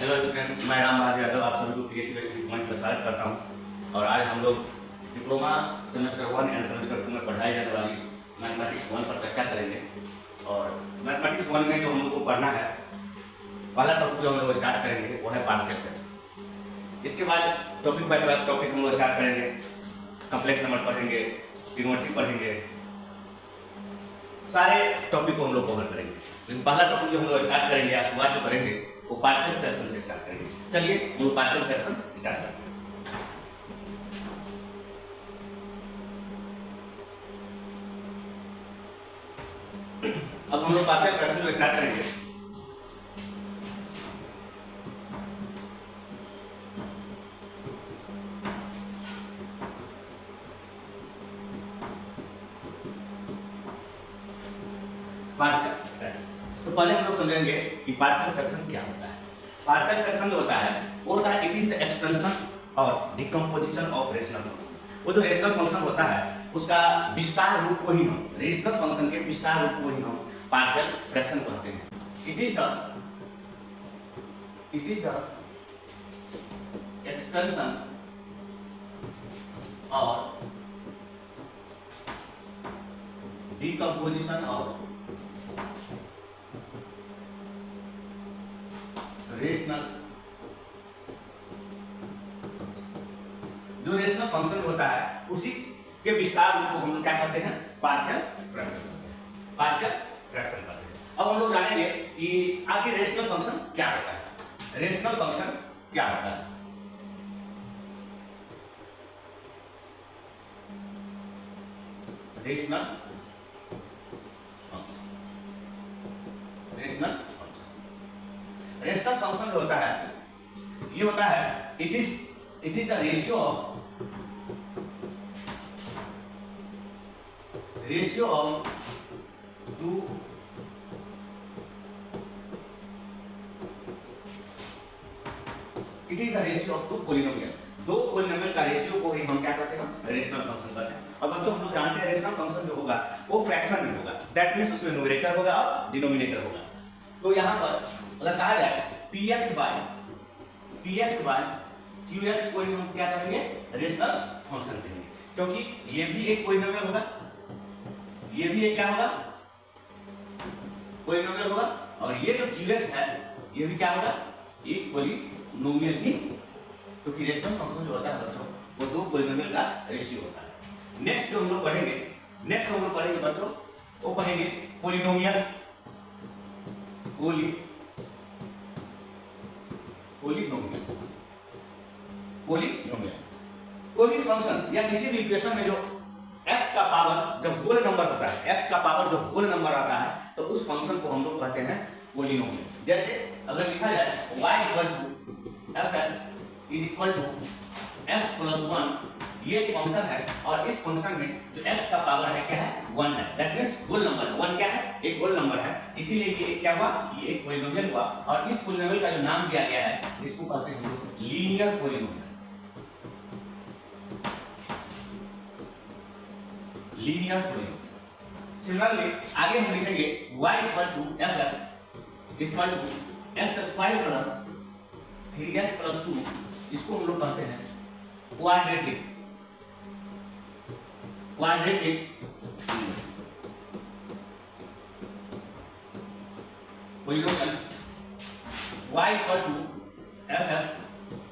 Hello students, मैं राम बहादुर यादव आप सभी को क्रिएटिव एजुकेशन पॉइंट पर स्वागत करता हूं। और आज हम लोग डिप्लोमा सेमेस्टर 1 एंड सेमेस्टर 2 में पढ़ाई जाने वाली मैथमेटिक्स 1 पर चर्चा करेंगे। और मैथमेटिक्स 1 में जो हम लोग को पढ़ना है, पहला टॉपिक जो हम लोग स्टार्ट करेंगे वो है पार्शियल फ्रैक्शन। इसके बाद टॉपिक बाय टॉपिक हम लोग स्टार्ट करेंगे। कम्प्लेक्स नंबर पढ़ेंगे, ट्रिग्नोमेट्री पढ़ेंगे, सारे टॉपिक को हम लोग कवर करेंगे। लेकिन पहला टॉपिक जो हम लोग स्टार्ट करेंगे, आज शुरुआत जो करेंगे वो पार्शियल फ्रैक्शन से स्टार्ट करेंगे। चलिए हम लोग पार्शियल फ्रैक्शन स्टार्ट करते हैं। अब हम लोग पार्शियल फ्रैक्शन जो स्टार्ट करेंगे, पार्शियल फ्रैक्शन। तो पहले हम लोग समझेंगे कि पार्शियल फ्रैक्शन क्या होता है। पार्शियल फ्रैक्शन जो होता है वो होता है इट इज द एक्सटेंशन और डिकम्पोजिशन ऑफ रेशनल फंक्शन। वो जो रेशनल फंक्शन होता है उसका विस्तार रूप को ही हम, रेशनल फंक्शन के विस्तार रूप को ही हम पार्शियल फ्रैक्शन कहते हैं। इट इज द एक्सटेंशन और डिकम्पोजिशन ऑफ रेशनल, जो रेशनल फंक्शन होता है उसी के विस्तार रूप को हम लोग क्या कहते हैं, पार्शियल फ्रैक्शन कहते हैं। पार्शियल फ्रैक्शन कहते हैं। अब हम लोग जानेंगे कि आखिर रेशनल फंक्शन क्या होता है। रेशनल फंक्शन क्या होता है? Rational function, rational rational function जो होता है ये होता है it is the ratio of two it is the ratio of two polynomial. दो पॉलिनोमियल का रेशियो को ही हम क्या कहते हैं, रेशनल फंक्शन कहते हैं। और बच्चों हम लोग जानते हैं रेशनल फंक्शन जो होगा वो फ्रैक्शन में होगा। दैट मींस उसमें न्यूमरेटर होगा और डिनोमिनेटर होगा। तो यहाँ पर अगर कहा जाए px बाय qx को ही हम क्या कहेंगे, रेशनल फंक्शन कहेंगे, क्योंकि ये भी एक पॉलिनोमियल होगा, ये भी एक क्या होगा, पॉलिनोमियल होगा, और ये जो qx है ये भी क्या होगा, एक पॉलिनोमियल ही, क्योंकि रेशनल फंक्शन जो होता है बच्चों वो दो पॉलिनोमियल का रेशियो होता है। नेक्स्ट जो हम लोग पढ़ेंगे बच्चों, वो पढ़ेंगे पॉलिनोमियल। पॉलिनोमियल कोई भी फंक्शन या किसी भी इक्वेशन में जो x का पावर जब होल नंबर होता है, x का पावर जो होल नंबर आता है तो उस फंक्शन को हम लोग कहते हैं पॉलिनोमियल। जैसे अगर लिखा जाए y fx x + 1, ये एक फंक्शन है और इस फंक्शन में जो x का पावर है क्या है, 1 है। दैट मींस होल नंबर 1 क्या है, एक होल नंबर है, इसीलिए ये क्या हुआ, ये एक पॉलिनोमियल हुआ। और इस पॉलिनोमियल का जो नाम दिया गया है इसको कहते हैं हम लोग linear polynomial. Linear polynomial. Similarly आगे हम लिखेंगे y = fx = x² + 3x + 2, इसको हम लोग कहते हैं quadratic polynomial. y = fx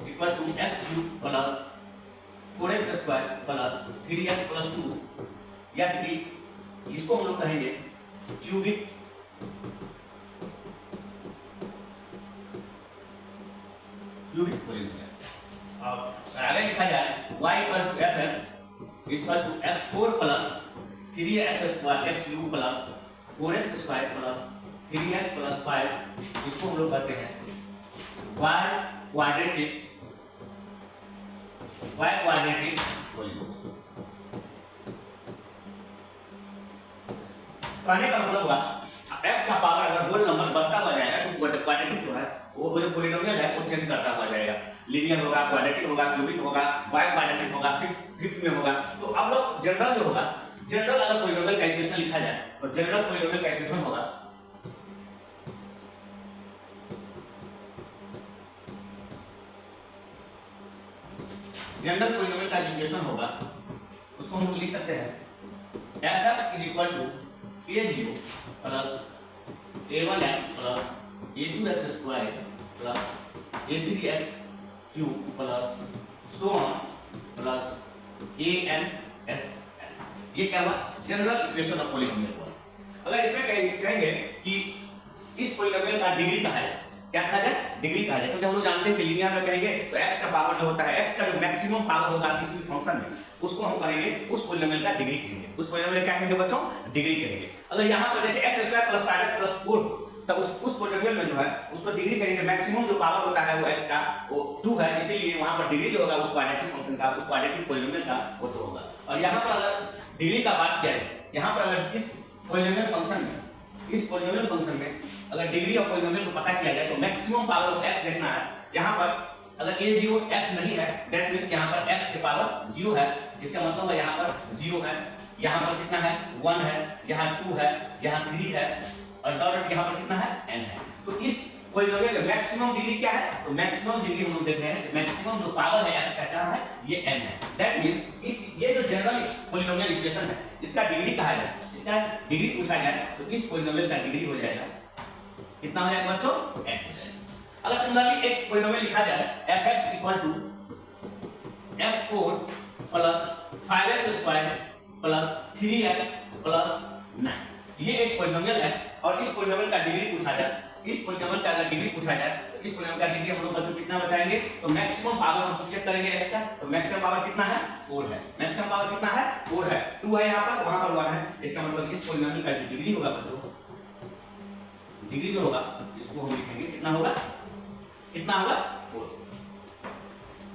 = x³ + 4x² + 3x + 2 या 3, इसको हम लोग कहेंगे क्यूबिक पॉलिनोमियल। अब आगे लिखा जाए y = fx = x4 + 3x² x³ + 4x² + 3x + 5, इसको हम लोग कहते हैं y क्वाड्रेटिक पॉलिनोमियल। कहने का मतलब हुआ x का पावर अगर होल नंबर बढ़ता हुआ जाएगा तो क्वाड्रेटिक जो है वो जो पॉलिनोमियल है वो चेंज करता हुआ जाएगा। लीनियर होगा, क्वाड्रेटिक होगा, क्यूबिक होगा, बाई क्वाड्रेटिक होगा, फिफ्थ में होगा। तो अब लोग जनरल जो होगा, जनरल अगर पॉलिनोमियल का इक्वेशन लिखा जाए तो जनरल पॉलिनोमियल का इक्वेशन होगा जनरल पॉलिनोमियल का इक्वेशन होगा उसको हम लिख सकते हैं fx = a0 plus a1x plus a2x² plus a3x³ plus so on plus anx। ये क्या हुआ? जनरल इक्वेशन ऑफ पॉलिनोमियल हुआ। अगर इसमें कहेंगे कि इस पॉलिनोमियल का डिग्री कहा है, क्या कहा जाए? डिग्री कहा जाए, क्योंकि हम लोग जानते हैं कि लीनियर में कहेंगे तो x का पावर जो होता है, x का जो मैक्सिमम पावर होगा किसी भी फंक्शन में, उसको हम कहेंगे उस पॉलिनोमियल का डिग्री कहेंगे। उस पॉलिनोमियल क्या कहेंगे बच्चों? डिग्री कहेंगे। अगर यहाँ पर जैसे x² + 5x + 4 तब उस पॉलिनोमियल में जो है उसको डिग्री कहेंगे। मैक्सिमम जो पावर होता है वो x का वो 2 है, इसीलिए वहां पर डिग्री जो होगा उस क्वाड्रेटिक फंक्शन का, उस क्वाड्रेटिक पॉलिनोमियल का वो 2 होगा। और यहाँ पर अगर डिग्री का बात किया जाए, यहाँ पर अगर इस पॉलिनोमियल फंक्शन में अगर डिग्री ऑफ पॉलिनोमियल को पता किया जाए तो मैक्सिमम पावर ऑफ x देखना है। यहाँ पर अगर a0 x नहीं है, दैट मींस यहाँ पर x की पावर 0 है, इसका मतलब है यहाँ पर 0 है, यहाँ पर कितना है 1 है, यहाँ 2 है, यहाँ 3 है और डॉट यहाँ पर कितना है n है। तो इस पॉलिनोमियल का मैक्सिमम डिग्री क्या है? तो मैक्सिमम डिग्री हम लोग देख रहे हैं, मैक्सिमम जो पावर है x का क्या है? ये n है। दैट मींस ये जो जनरल पॉलिनोमियल इक्वेशन है इसका डिग्री कहा जाए, इसका डिग्री पूछा जाए तो इस पॉलिनोमियल का डिग्री हो जाएगा कितना हो जाएगा बच्चों? n हो जाएगा। अगर सिमिलरली एक पॉलिनोमियल लिखा जाए fx = x4 + 5x² + 3x + 9, ये एक पॉलिनोमियल है और इस पॉलिनोमियल का डिग्री पूछा जाए, इस पॉलिनोमियल का अगर डिग्री पूछा जाए तो इस पॉलिनोमियल का डिग्री हम लोग बच्चों कितना बताएंगे? तो मैक्सिमम पावर हम चेक करेंगे x का, तो मैक्सिमम पावर कितना है? 4 है। मैक्सिमम पावर कितना है? 4 है। 2 है यहाँ पर, वहां पर 1 है, इसका मतलब इस पॉलिनोमियल का जो डिग्री होगा बच्चों, डिग्री जो होगा इसको हम लिखेंगे कितना होगा? 4।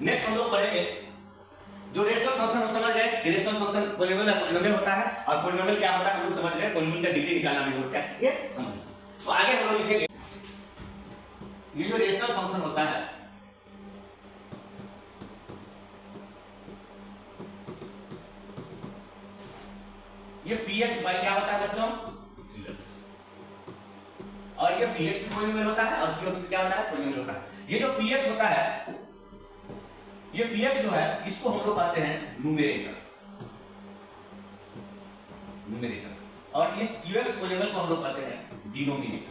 नेक्स्ट हम लोग पढ़ेंगे जो रेशनल फंक्शन हम समझ गए, रेशनल फंक्शन पॉलिनोमियल होता है और पॉलिनोमियल क्या होता है हम लोग समझ गए, पॉलिनोमियल का डिग्री निकालना भी होता है, ये समझ। तो आगे हम लोग लिखेंगे ये जो रेशनल फंक्शन होता है ये px बाय क्या होता है बच्चों? qx। और ये px भी पॉलिनोमियल होता है और qx भी क्या होता है? पॉलिनोमियल होता है। ये जो px होता है, ये px जो है इसको हम लोग कहते हैं न्यूमरेटर, और इस qx पॉलिनोमियल को हम लोग कहते हैं डिनोमिनेटर।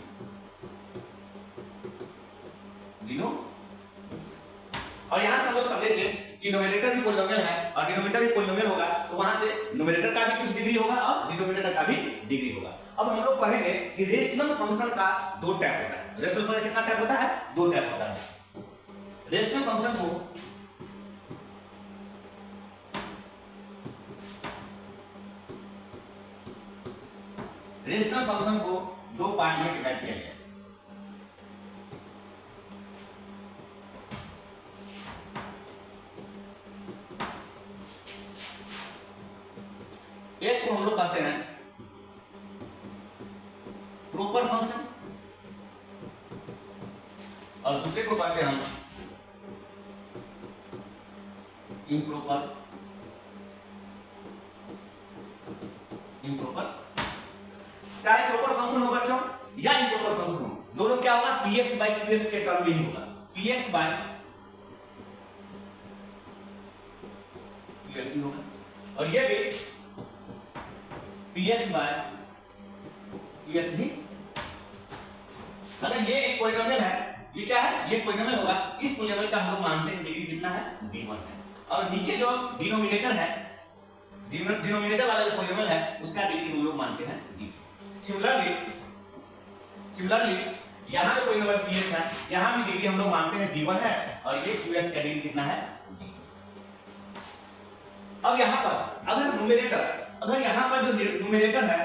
और यहां से हम लोग समझेंगे कि न्यूमरेटर भी पॉलिनोमियल है और डिनोमिनेटर भी पॉलिनोमियल होगा, तो वहां से न्यूमरेटर का भी कुछ डिग्री होगा और डिनोमिनेटर का भी डिग्री होगा। अब हम लोग पढ़ेंगे कि रेशनल फंक्शन का 2 टाइप होता है। रेशनल फंक्शन कितना टाइप होता है? 2 टाइप होता है। रेशनल फंक्शन को दो पार्ट में डिवाइड किया गया है। एक को हम लोग कहते हैं प्रॉपर फंक्शन और दूसरे को कहते हैं हम इम्प्रॉपर चाहे प्रॉपर फंक्शन हो बच्चों या इम्प्रॉपर फंक्शन हो, दोनों क्या होगा? px बाय qx के टर्म में ही होगा। px बाय qx ही होगा और ये भी px बाय qx भी। अगर ये एक पॉलिनोमियल है, ये क्या है? ये पॉलिनोमियल होगा। इस पॉलिनोमियल का हम लोग मानते हैं डिग्री कितना है? d1 है। और नीचे जो डिनोमिनेटर है, डिनोमिनेटर वाला जो पॉलिनोमियल है उसका डिग्री हम लोग मानते हैं d2। सिमिलरली यहां जो पॉलिनोमियल px है, यहां भी डिग्री हम लोग मानते हैं d1 है और ये qx का डिग्री कितना है? d2। अब यहां पर अगर यहां पर जो न्यूमरेटर है,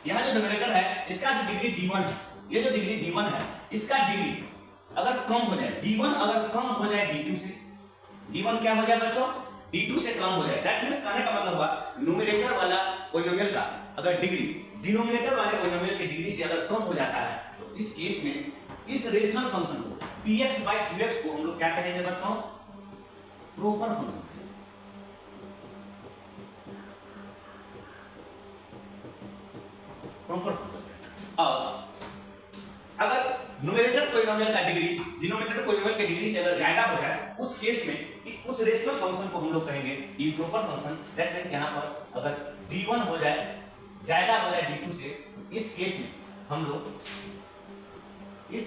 यहां जो न्यूमरेटर है इसका जो डिग्री d1 है, ये जो डिग्री d1 है इसका डिग्री अगर कम हो जाए, d1 अगर कम हो जाए d2 से, d1 क्या हो जाए बच्चों? d2 से कम हो जाए। दैट मींस कहने का मतलब हुआ न्यूमरेटर वाला पॉलिनोमियल का अगर डिग्री डिनोमिनेटर वाले पॉलिनोमियल की डिग्री से अगर कम हो जाता है तो इस केस में इस रेशनल फंक्शन को px बाय qx को हम लोग क्या कहेंगे बच्चों? Proper function. Proper function. और अगर न्यूमरेटर पॉलिनोमियल का डिग्री डिनोमिनेटर पॉलिनोमियल के डिग्री से अगर ज्यादा हो जाए उस केस में उस रेशनल फंक्शन को हम लोग कहेंगे इंप्रोपर फंक्शन। दैट मींस यहां पर अगर d1 हो जाए ज्यादा हो जाए d2 से, इस केस में हम लोग इस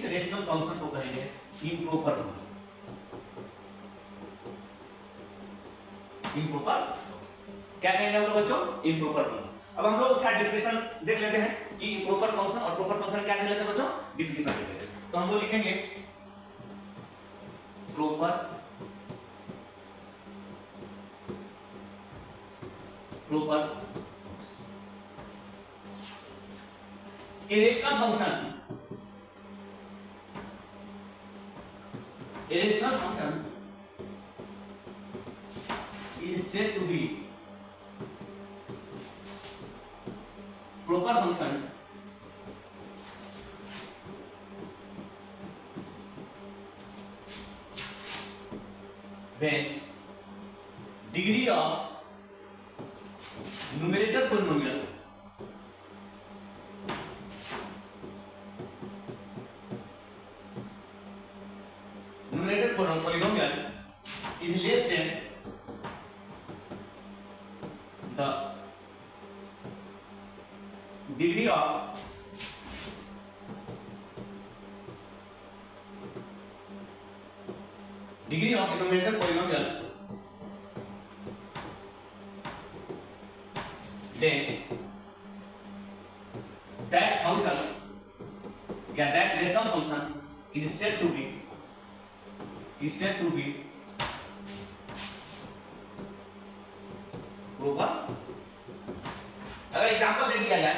रेशनल फंक्शन को कहेंगे इंप्रोपर फंक्शन। इंप्रोपर क्या कहेंगे हम लोग बच्चों? Improper function. अब हम लोग उसका डिफिनेशन देख लेते हैं कि इंप्रोपर फंक्शन और प्रॉपर फंक्शन क्या कह लेते हैं बच्चों? डिफिनेशन देख लेते हैं। तो हम लोग लिखेंगे proper a rational function is said to be proper function when degree of numerator polynomial is less than the degree of denominator polynomial, then that function that rational function is said to be proper। अगर example दे दिया जाए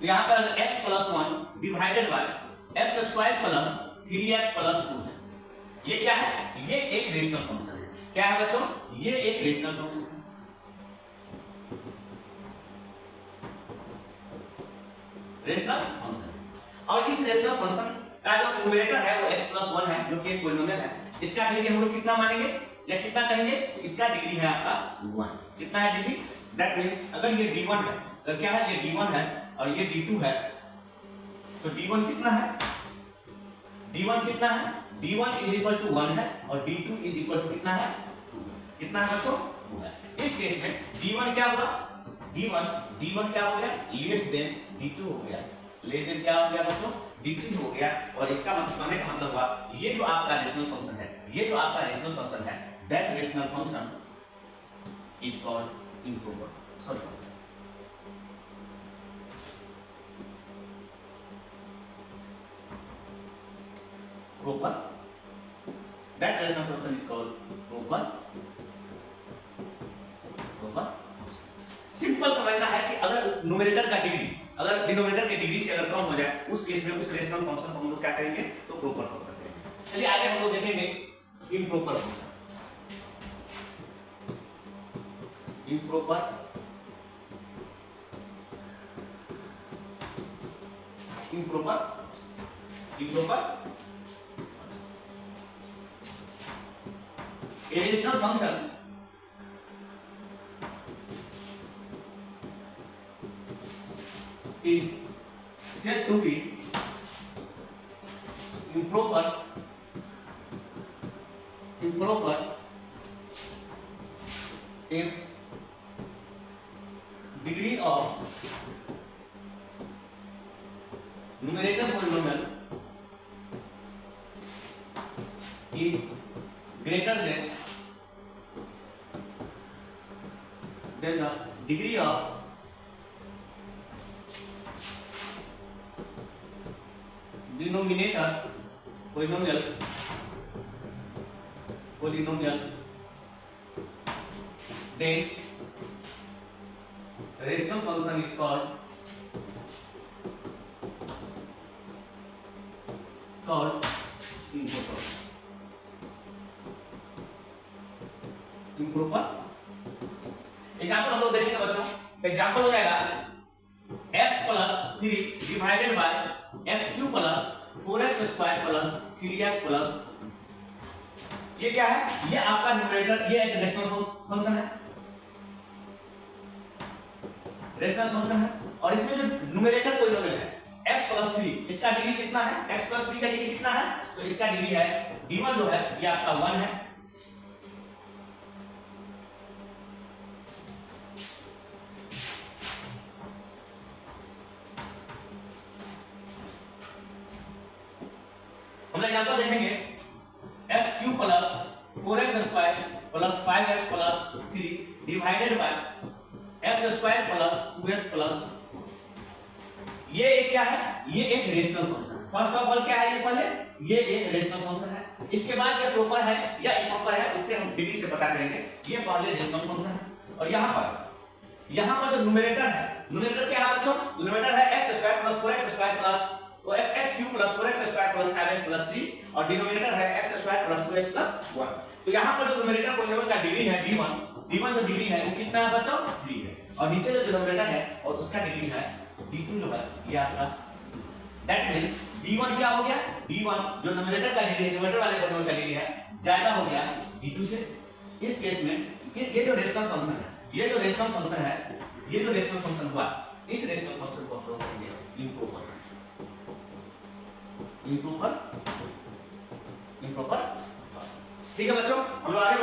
तो यहां पर x + 1 divided by x² + 3x + 2 है। ये क्या है? ये एक रेशनल फंक्शन है। क्या है बच्चों? ये एक रेशनल फंक्शन है। Rational function. और इस रेशनल फंक्शन का जो न्यूमरेटर है वो x + 1 है जो कि एक पॉलिनोमियल है। इसका डिग्री हम लोग कितना मानेंगे या कितना कहेंगे? इसका डिग्री है आपका 1। कितना है डिग्री? दैट मींस अगर ये d1 है, अगर क्या है? ये d1 है और ये d2 है, तो d1 कितना है? d1 कितना है? d1 = 1 है और d2 = कितना है? 2 है। कितना है बच्चों? 2 है। इस केस में d1 क्या होगा? d1 क्या हो गया? लेस देन d2 हो गया। लेस देन क्या हो गया बच्चों? d3 हो गया। और इसका मतलब हुआ ये जो आपका रेशनल फंक्शन है, ये जो आपका रेशनल फंक्शन है, that rational function is called improper. Sorry, proper, that rational function is called proper function। Simple समझना है कि अगर न्यूमरेटर का डिग्री अगर डिनोमिनेटर के डिग्री से अगर कम हो जाए उस केस में उस रेशनल फंक्शन को हम लोग क्या कहेंगे? तो प्रॉपर फंक्शन कहेंगे। चलिए आगे हम लोग देखेंगे improper function. Improper a rational function is said to be improper if degree of numerator polynomial is greater than the degree of denominator polynomial, then rational function is called improper। Example हम लोग देखेंगे बच्चों। Example हो जाएगा x + 3 divided by x³ + 4x² + 3x + ये क्या है? ये आपका न्यूमरेटर, ये एक रेशनल फंक्शन है, रेशनल फंक्शन है। और इसमें जो न्यूमरेटर पॉलिनोमियल है x + 3 इसका डिग्री कितना है, x प्लस 3 का डिग्री कितना है, तो इसका डिग्री है d1 जो है ये आपका 1 है। हम लोग एग्जांपल देखेंगे x cube plus 4x square plus 5x plus 3 divided by x square plus 2x plus, ये एक क्या है, ये एक rational function. First of all क्या है, ये पहले ये एक रेशनल फंक्शन है। इसके बाद ये प्रॉपर है या इम्प्रॉपर है उससे हम डिग्री से पता करेंगे। ये पहले रेशनल फंक्शन है और यहाँ पर जो न्यूमरेटर है, न्यूमरेटर क्या है बच्चों, न्यूमरेटर है x square plus 4x square plus तो x cube plus 4x square plus 5x plus 3 और डिनोमिनेटर है x square plus 2x plus 1। तो यहाँ पर जो न्यूमरेटर पॉलिनोमियल का डिग्री है d1 जो डिग्री है वो कितना है बच्चों, 3 है। और नीचे जो डिनोमिनेटर है और उसका डिग्री है d2 जो है ये आपका, दैट मींस d1 क्या हो गया, d1 जो न्यूमरेटर का डिग्री है, न्यूमरेटर वाले पॉलिनोमियल का डिग्री है ज्यादा हो गया d2 से। इस केस में ये जो रेशनल फंक्शन है, ये जो रेशनल फंक्शन है, ये जो रेशनल फंक्शन हुआ, इस रेशनल फंक्शन को हम लोग कहेंगे इम्प्रॉपर। ठीक है बच्चों, हम लोग आगे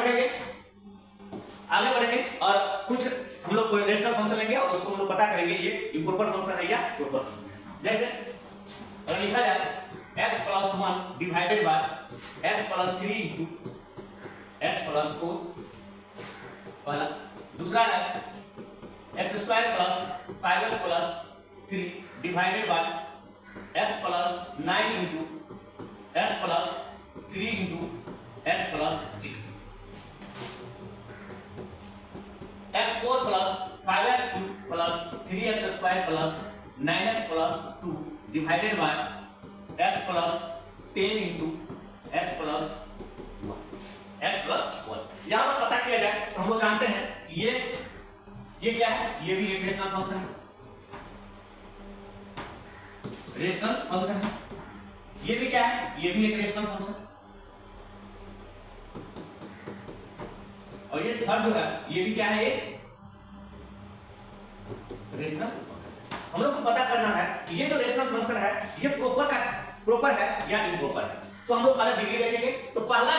बढ़ेंगे और कुछ हम लोग रेशनल फंक्शन लेंगे और उसको हम लोग पता करेंगे ये इम्प्रॉपर फंक्शन है या प्रॉपर फंक्शन है। जैसे अगर लिखा जाए x plus 1 divided by x plus 3 into x plus 4 वाला, दूसरा है x square plus 5x plus 3 divided by x plus 9 into x plus 3 into x plus 6, x4 plus 5x plus 3x square plus 9x plus 2 divided by x plus 10 into x plus 1। यहाँ पर पता किया जाए तो हम लोग जानते हैं ये क्या है, ये भी एक रेशनल फंक्शन है, रेशनल फंक्शन है। ये भी क्या है, ये भी एक रेशनल फंक्शन। और ये थर्ड जो है ये भी क्या है, एक रेशनल फंक्शन। हम लोग को पता करना है कि ये जो रेशनल फंक्शन है ये प्रॉपर है या इम्प्रॉपर है। तो हम लोग पहले डिग्री देखेंगे। तो पहला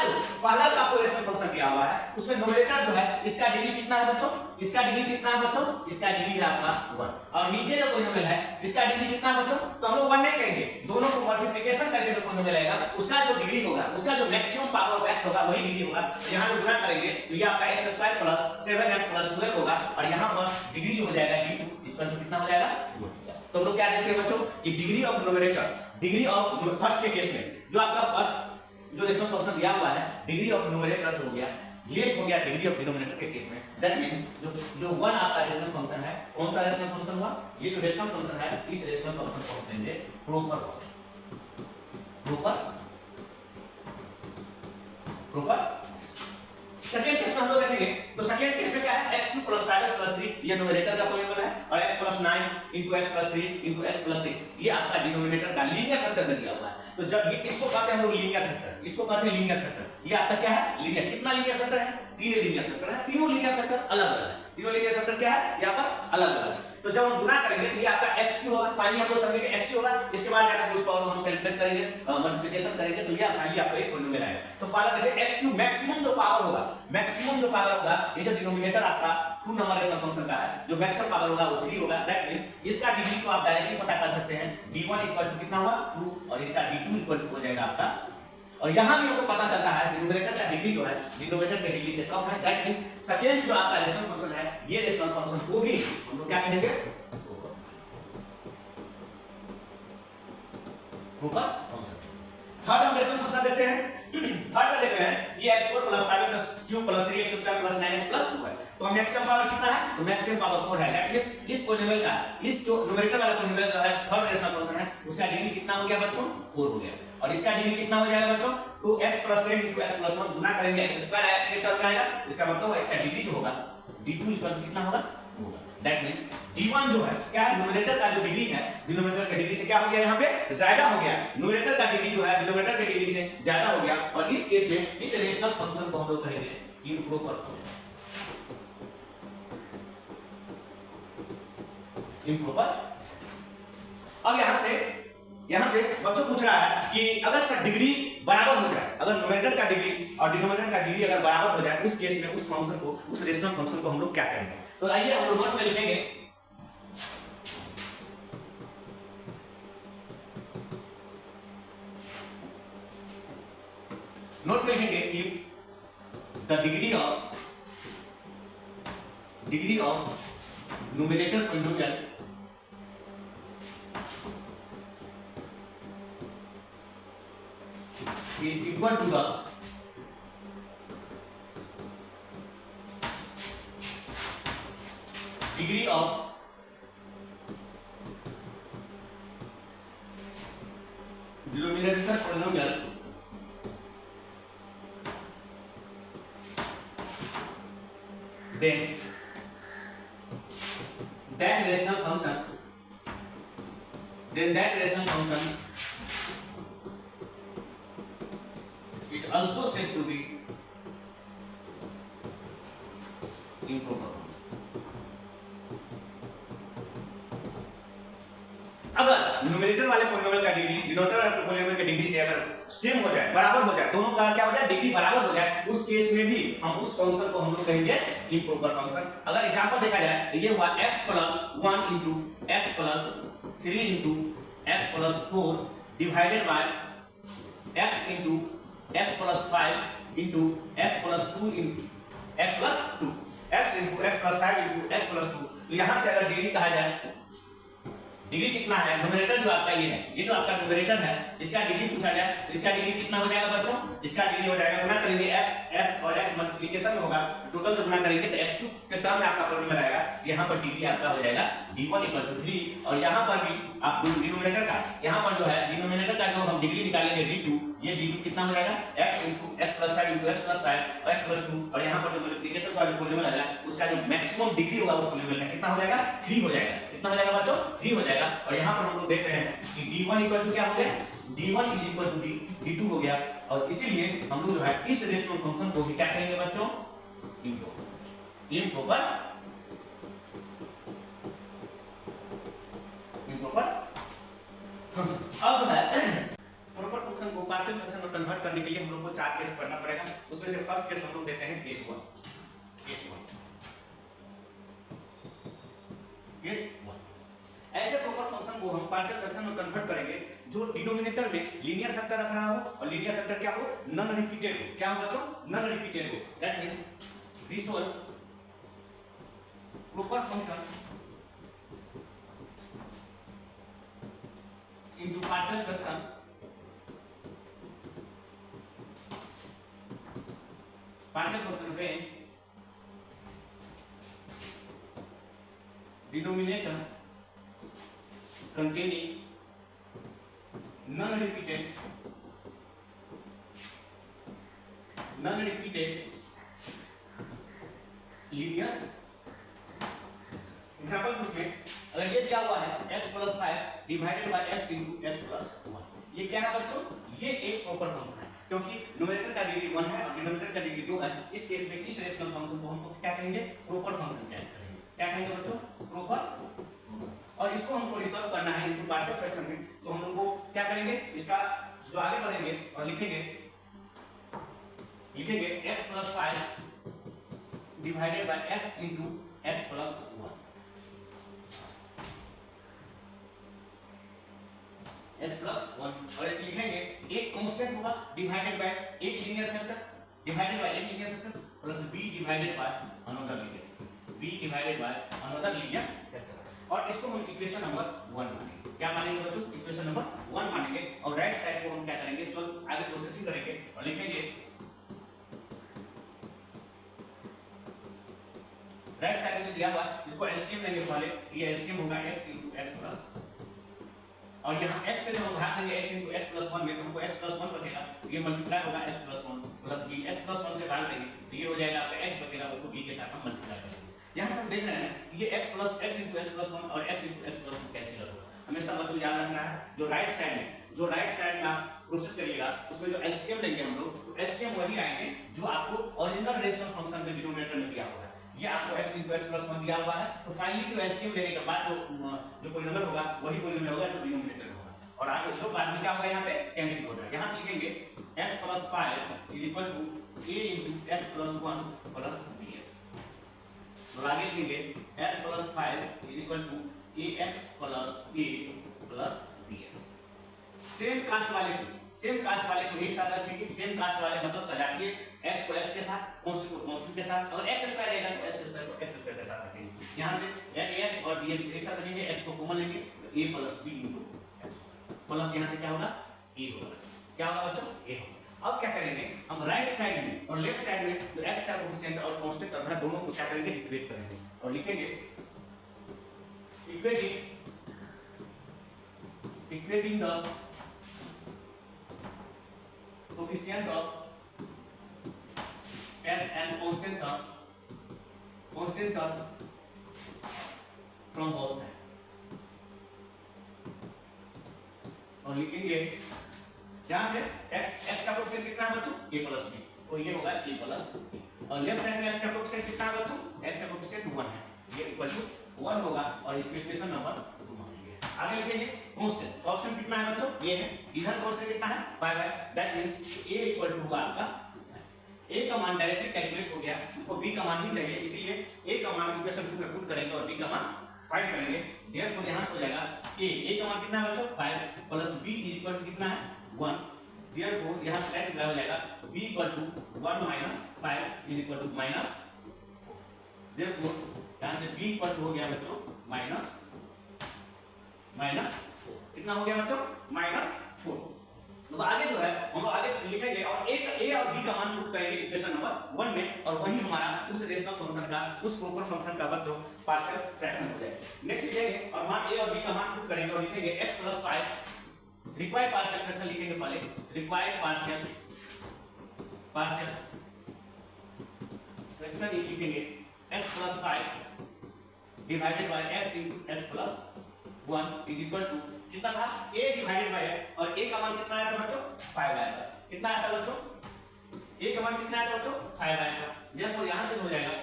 जो आपको रेशनल फंक्शन दिया हुआ है उसमें न्यूमरेटर जो है इसका डिग्री कितना है बच्चों, इसका डिग्री कितना है बच्चों, इसका डिग्री है आपका 1। और नीचे जो पॉलिनोमियल है इसका डिग्री कितना है बच्चों, तो हम लोग 1 नहीं कहेंगे, दोनों को मल्टीप्लिकेशन करके जो पॉलिनोमियल आएगा उसका जो डिग्री होगा, उसका जो मैक्सिमम पावर ऑफ x होगा वही डिग्री होगा। यहां जो गुणा करेंगे तो ये आपका x² प्लस 7x प्लस 12 होगा और यहां पर डिग्री जो हो जाएगा d2, इसका जो कितना हो जाएगा 2। तो हम लोग क्या देखते हैं बच्चों, कि degree of numerator, degree of first के केस में जो आपका फर्स्ट जो रेशनल फंक्शन दिया हुआ है डिग्री ऑफ न्यूमरेटर हो गया लेस हो गया डिग्री ऑफ डिनोमिनेटर के केस में। दैट मींस जो 1 आपका रेशनल फंक्शन है, कौन सा रेशनल फंक्शन हुआ, ये जो रेशनल फंक्शन है इस रेशनल फंक्शन को हम कहेंगे proper function. Proper second case में हम लोग देखेंगे तो सेकंड केस में क्या है, x2 प्लस 5x प्लस 3 ये न्यूमरेटर का पॉलिनोमियल है और x plus 9 into x plus 3 into x plus 6 ये आपका डिनोमिनेटर का लीनियर फैक्टर में दिया हुआ है। तो जब ये इसको कहते हैं हम लोग लीनियर फैक्टर, इसको कहते हैं लीनियर फैक्टर। ये आपका क्या है, लीनियर। कितना लीनियर फैक्टर है, 3 लीनियर फैक्टर है। तीनों लीनियर फैक्टर अलग-अलग है, तीनों लीनियर फैक्टर क्या है यहाँ पर अलग-अलग। तो जब हम गुणा करेंगे तो ये आपका x होगा, फाइनली हम लोग समझेंगे x होगा, इसके बाद जाकर उसको और हम कैलकुलेट करेंगे, मल्टीप्लिकेशन करेंगे तो ये फाइनली आपको एक पॉलिनोमियल आएगा। तो पहला देखिए x मैक्सिमम जो पावर होगा, मैक्सिमम जो पावर होगा, ये जो डिनोमिनेटर आपका 2 नंबर रेशनल फंक्शन का है, जो मैक्सिमम पावर होगा वो 3 होगा। दैट मींस इसका डिग्री को आप डायरेक्टली पता कर सकते हैं, d1 इक्वल टू कितना होगा 2 और इसका d2 इक्वल टू हो जाएगा आपका। और यहां भी हमको पता चलता है न्यूमरेटर का डिग्री जो है डिनोमिनेटर के डिग्री से कम है। दैट मींस सेकंड जो आपका रेशनल फंक्शन है ये रेशनल फंक्शन को भी हम लोग क्या कहेंगे, प्रॉपर फंक्शन। थर्ड हम रेशनल फंक्शन देखते हैं। थर्ड में देखते हैं ये x4 plus 5x cube plus 3x square plus 9x plus 2 है। तो मैक्सिमम पावर कितना है, तो मैक्सिमम पावर 4 है। दैट मींस इस पॉलिनोमियल का, इस जो न्यूमरेटर वाला पॉलिनोमियल जो है थर्ड रेशनल फंक्शन है उसका डिग्री कितना हो गया बच्चों, 4 हो गया। और इसका डिग्री कितना हो जाएगा बच्चों, तो x plus 10 into x plus 1 गुना करेंगे x स्क्वायर आया ये टर्म में आएगा, इसका मतलब इसका डिग्री जो होगा d2 इक्वल कितना होगा, होगा। दैट मींस d1 जो है क्या है, न्यूमरेटर का जो डिग्री है डिनोमिनेटर के डिग्री से क्या हो गया, यहाँ पे ज्यादा हो गया। न्यूमरेटर का डिग्री जो है डिनोमिनेटर के डिग्री से ज्यादा हो गया और इस केस में इस रेशनल फंक्शन को हम लोग कहेंगे इम्प्रॉपर फंक्शन। इम्प्रॉपर। अब यहां से यहाँ से बच्चों पूछ रहा है कि अगर सर डिग्री बराबर हो जाए, अगर न्यूमरेटर का डिग्री और डिनोमिनेटर का डिग्री अगर बराबर हो जाए, उस केस में उस फंक्शन को, उस रेशनल फंक्शन को हम लोग क्या करेंगे? तो आइए हम लोग नोट में लिखेंगे, नोट में लिखेंगे if the degree of numerator polynomial is equal to the degree of denominator polynomial then that rational function is also said to be improper function. अगर न्यूमरेटर वाले पॉलिनोमियल का डिग्री डिनोमिनेटर वाले polynomial के degree से अगर same हो जाए, बराबर हो जाए, दोनों का क्या हो जाए, डिग्री बराबर हो जाए, उस केस में भी हम उस फंक्शन को हम लोग कहेंगे इम्प्रॉपर फंक्शन। अगर एग्जांपल देखा जाए तो ये हुआ x + 1 * x + 3 * x + 4 divided by x * x + 5 * x + 2 * x + 2 x * x + 5 * x + 2। तो यहां से अगर डिग्री कहा जाए, डिग्री कितना है, न्यूमरेटर जो आपका ये है, ये जो आपका न्यूमरेटर है, इसका डिग्री पूछा जाए तो इसका डिग्री कितना हो जाएगा बच्चों? इसका डिग्री हो जाएगा, गुना करेंगे x और x मल्टीप्लिकेशन में होगा, टोटल में गुना करेंगे तो x2 के टर्म में आपका पॉलिनोमियल आएगा। यहाँ पर डिग्री आपका हो जाएगा d1 = 3 और यहाँ पर भी आप डिनोमिनेटर का, यहाँ पर जो है डिनोमिनेटर का जो हम डिग्री निकालेंगे d2, ये d2 कितना हो जाएगा x * x + 5 * x + 5 और x + 2 और यहाँ पर जो मल्टीप्लिकेशन का जो पॉलिनोमियल आएगा उसका जो मैक्सिमम डिग्री होगा उस पॉलिनोमियल का कितना हो जाएगा? 3 हो जाएगा। कितना हो जाएगा बच्चों? 3 हो जाएगा। और यहाँ पर हम लोग देख रहे हैं कि d1 = क्या हो गया? d1 = d2 हो गया और इसीलिए हम लोग जो है इस रेशनल फंक्शन को भी क्या करेंगे बच्चों? Improper function. अब जो है प्रॉपर फंक्शन को पार्शियल फ्रैक्शन में कन्वर्ट करने के लिए हम लोग को 4 केस पढ़ना पड़ेगा। उसमें से फर्स्ट केस हम लोग देते हैं केस 1। ऐसे प्रॉपर फंक्शन को हम पार्शियल फ्रैक्शन में कन्वर्ट करेंगे जो डिनोमिनेटर में लीनियर फैक्टर रख रहा हो और लीनियर फैक्टर क्या हो? नॉन रिपीटेड हो। क्या हो बच्चों? नॉन रिपीटेड हो। That means resolve proper function into partial fraction when denominator containing non-repeated linear example में अगर ये दिया हुआ है x + 5 divided by x * x + 1, ये क्या है बच्चों? ये एक प्रॉपर फंक्शन है क्योंकि न्यूमरेटर का डिग्री 1 है और डिनोमिनेटर का डिग्री 2 है। इस केस में इस रेशनल फंक्शन को हम क्या कहेंगे? प्रॉपर फंक्शन कहेंगे। क्या कहेंगे बच्चों? प्रॉपर। और इसको हमको रिसॉल्व करना है इनटू पार्शियल फ्रैक्शन में, तो हम लोग को क्या करेंगे? इसका जो आगे बढ़ेंगे और लिखेंगे x + 5 divided by x * x + 1, x + 1 और इसे लिखेंगे एक कांस्टेंट होगा डिवाइडेड बाय एक linear factor plus b divided by another linear factor और इसको हम इक्वेशन नंबर 1 मानेंगे। क्या मानेंगे बच्चों? इक्वेशन नंबर 1 मानेंगे और राइट साइड को हम क्या करेंगे? सॉल्व आगे प्रोसेसिंग करेंगे और लिखेंगे राइट साइड में दिया हुआ इसको एलसीएम लेंगे पहले। ये एलसीएम होगा x * x प्लस और यहाँ x से जब हम भाग देंगे x * x + 1 में तो हमको x + 1 बचेगा, ये मल्टीप्लाई होगा x + 1 प्लस b, x + 1 से भाग देंगे तो ये हो जाएगा आपका x बचेगा, उसको b के साथ हम मल्टीप्लाई करेंगे। यहाँ से हम देख रहे हैं ये x + x * x + 1 और x * x + 1 कैंसिल होगा। हमेशा मतलब याद रखना है जो राइट साइड में आप प्रोसेस करिएगा उसमें जो एलसीएम लेंगे हम लोग, तो एलसीएम वही आएंगे जो आपको ओरिजिनल रेशनल फंक्शन के डिनोमिनेटर में दिया हुआ है। ये आपको x * x + 1 दिया हुआ है, तो फाइनली जो एलसीएम लेने के बाद जो पॉलिनोमियल होगा वही पॉलिनोमियल होगा जो डिनोमिनेटर में होगा। और आगे काट लो, बाद में क्या होगा यहाँ पे कैंसिल हो जाएगा। यहाँ से लिखेंगे x + 5 is equal to a × x + 1 + bx। और आगे लिखेंगे x + 5 is equal to ax + a + bx। Same caste वाले को एक साथ रखेंगे। सेम कास्ट वाले मतलब सजातीय x को x के साथ, कांस्टेंट को कांस्टेंट के साथ, अगर x स्क्वायर रहेगा तो x स्क्वायर को x स्क्वायर के साथ रखेंगे। यहां से ax और bx को एक साथ रखेंगे, x को कॉमन लेंगे तो a + b × x प्लस यहां से क्या होगा a होगा। क्या होगा बच्चों a होगा। अब क्या करेंगे हम राइट साइड में और लेफ्ट साइड में जो x का कोएफिशिएंट और कांस्टेंट टर्म है दोनों को क्या करेंगे इक्वेट करेंगे और लिखेंगे equating the coefficient of x and constant term from both sides और लिखेंगे यहां से x का कोएफिशिएंट कितना है बच्चों a + b, तो ये होगा a + b। और लेफ्ट साइड में x का कोएफिशिएंट कितना है बच्चों, x का कोएफिशिएंट 1 है, ये इक्वल टू 1 होगा और इसकी इक्वेशन नंबर 2 मानेंगे। आगे लिखेंगे कांस्टेंट कितना है बच्चों ये है, इधर कांस्टेंट कितना है 5 है, that means a equal to होगा आपका a का मान डायरेक्टली कैलकुलेट हो गया, तो b का मान भी चाहिए, इसीलिए a का मान इक्वेशन 2 में पुट करेंगे और b का मान फाइंड करेंगे। देयरफॉर यहां से हो जाएगा a का मान कितना है बच्चों 5 plus b is equal to कितना है 1। देयरफॉर यहां से राइट हो जाएगा b equal to 1 - 5 is equal to -4। Therefore यहां से b इक्वल टू हो गया बच्चों -4। कितना हो गया बच्चों -4। तो आगे जो है हम लोग आगे लिखेंगे और a और b का मान पुट करेंगे इक्वेशन नंबर 1 में और वही हमारा उस रेशनल फंक्शन का उस प्रॉपर फंक्शन का बच्चों पार्शियल फ्रैक्शन हो जाएगा। नेक्स्ट लिखेंगे और मान a और b का मान पुट करेंगे और लिखेंगे x + 5 रिक्वायर्ड पार्शियल फ्रैक्शन लिखेंगे पहले, रिक्वायर्ड पार्शियल फ्रैक्शन लिखेंगे x + 5 divided by x × x + 1 is equal to कितना था a डिवाइडेड बाय x और a का मान कितना आया था बच्चों 5 आया था। कितना आया था बच्चों a का मान कितना आया था बच्चों 5 आया था। देयरफॉर यहां से हो जाएगा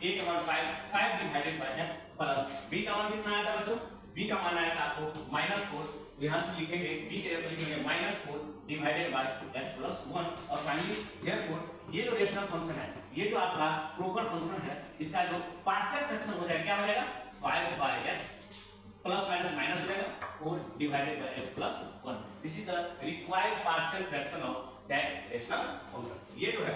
a का मान 5 divided by x plus b का मान कितना आया था बच्चों, b का मान आया था आपको -4, तो यहां से लिखेंगे b के जगह लिखेंगे -4 डिवाइडेड बाय x + 1 और फाइनली देयरफॉर ये जो रेशनल फंक्शन है, ये जो आपका प्रॉपर फंक्शन है, इसका जो पार्शियल फ्रैक्शन हो जाएगा क्या हो जाएगा 5/x प्लस माइनस माइनस हो जाएगा 4 divided by x + 1। This is the required partial fraction of that rational function. ये जो है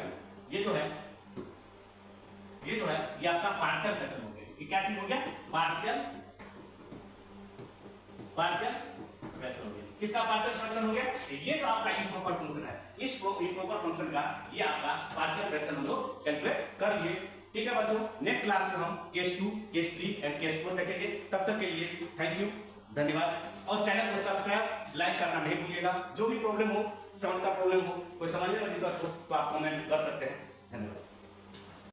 ये आपका पार्शियल फ्रैक्शन हो गया। ये क्या चीज हो गया पार्शियल फ्रैक्शन हो गया। किसका पार्शियल फ्रैक्शन हो गया, ये जो आपका इम्प्रॉपर फंक्शन है, इस इम्प्रॉपर फंक्शन का ये आपका पार्शियल फ्रैक्शन हम लोग कैलकुलेट कर लिए। ठीक है बच्चों, नेक्स्ट क्लास में हम केस 2, केस 3 एंड केस 4 देखेंगे। तब तक के लिए थैंक यू, धन्यवाद। और चैनल को सब्सक्राइब लाइक करना नहीं भूलिएगा। जो भी प्रॉब्लम हो, साउंड का प्रॉब्लम हो, कोई समझने में दिक्कत हो तो आप कमेंट कर सकते हैं। धन्यवाद।